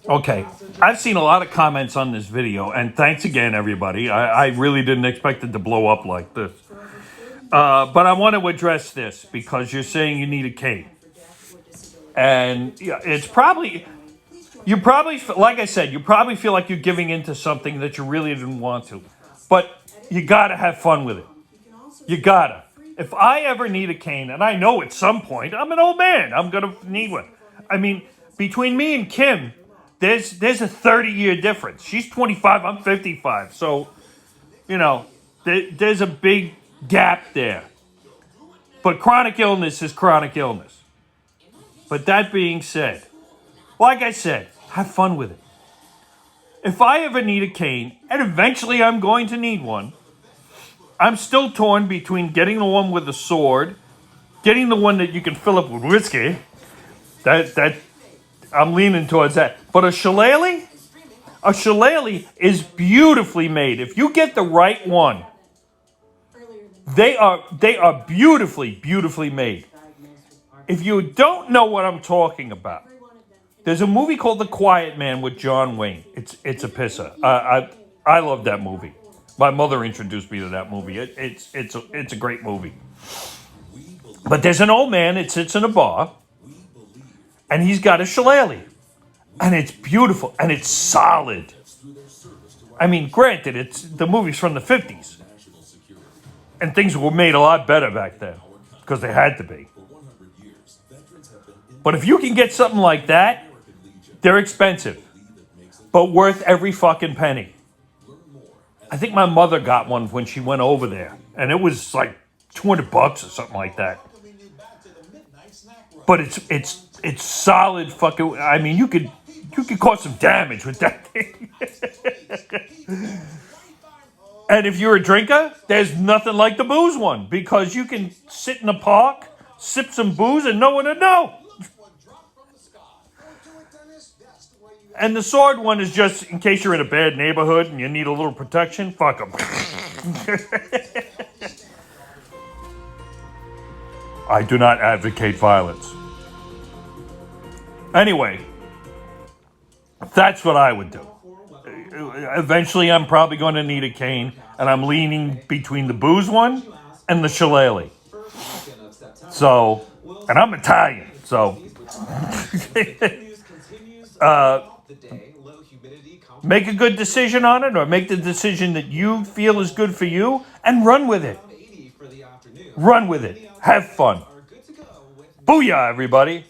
Okay, I've seen a lot of comments on this video, and thanks again, everybody. I really didn't expect it to blow up like this. But I want to address this because you're saying you need a cane. And yeah, it's probably, like I said, you probably feel like you're giving into something that you really didn't want to. But you gotta have fun with it. You gotta. If I ever need a cane, and I know at some point, I'm an old man, I'm gonna need one. I mean, between me and Kim, there's a 30-year difference. She's 25, I'm 55. So, there's a big gap there. But chronic illness is chronic illness. But that being said, like I said, have fun with it. If I ever need a cane, and eventually I'm going to need one, I'm still torn between getting the one with the sword, getting the one that you can fill up with whiskey. That I'm leaning towards that. But a shillelagh is beautifully made. If you get the right one, they are beautifully made. If you don't know what I'm talking about, there's a movie called The Quiet Man with John Wayne. It's a pisser. I love that movie. My mother introduced me to that movie. It's a great movie. But there's an old man that sits in a bar, and he's got a shillelagh, and it's beautiful and it's solid. I mean, granted, the movie's from the 50s, and things were made a lot better back then because they had to be. But if you can get something like that, they're expensive, but worth every fucking penny. I think my mother got one when she went over there, and it was like $200 or something like that. But it's solid fucking. I mean, you could cause some damage with that thing. And if you're a drinker, there's nothing like the booze one because you can sit in a park, sip some booze, and no one would know. And the sword one is just in case you're in a bad neighborhood and you need a little protection. Fuck them. I do not advocate violence. Anyway, that's what I would do. Eventually, I'm probably going to need a cane, and I'm leaning between the booze one and the shillelagh. So, and I'm Italian, so. Make a good decision on it, or make the decision that you feel is good for you, and run with it. Run with it. Have fun. Booyah, everybody.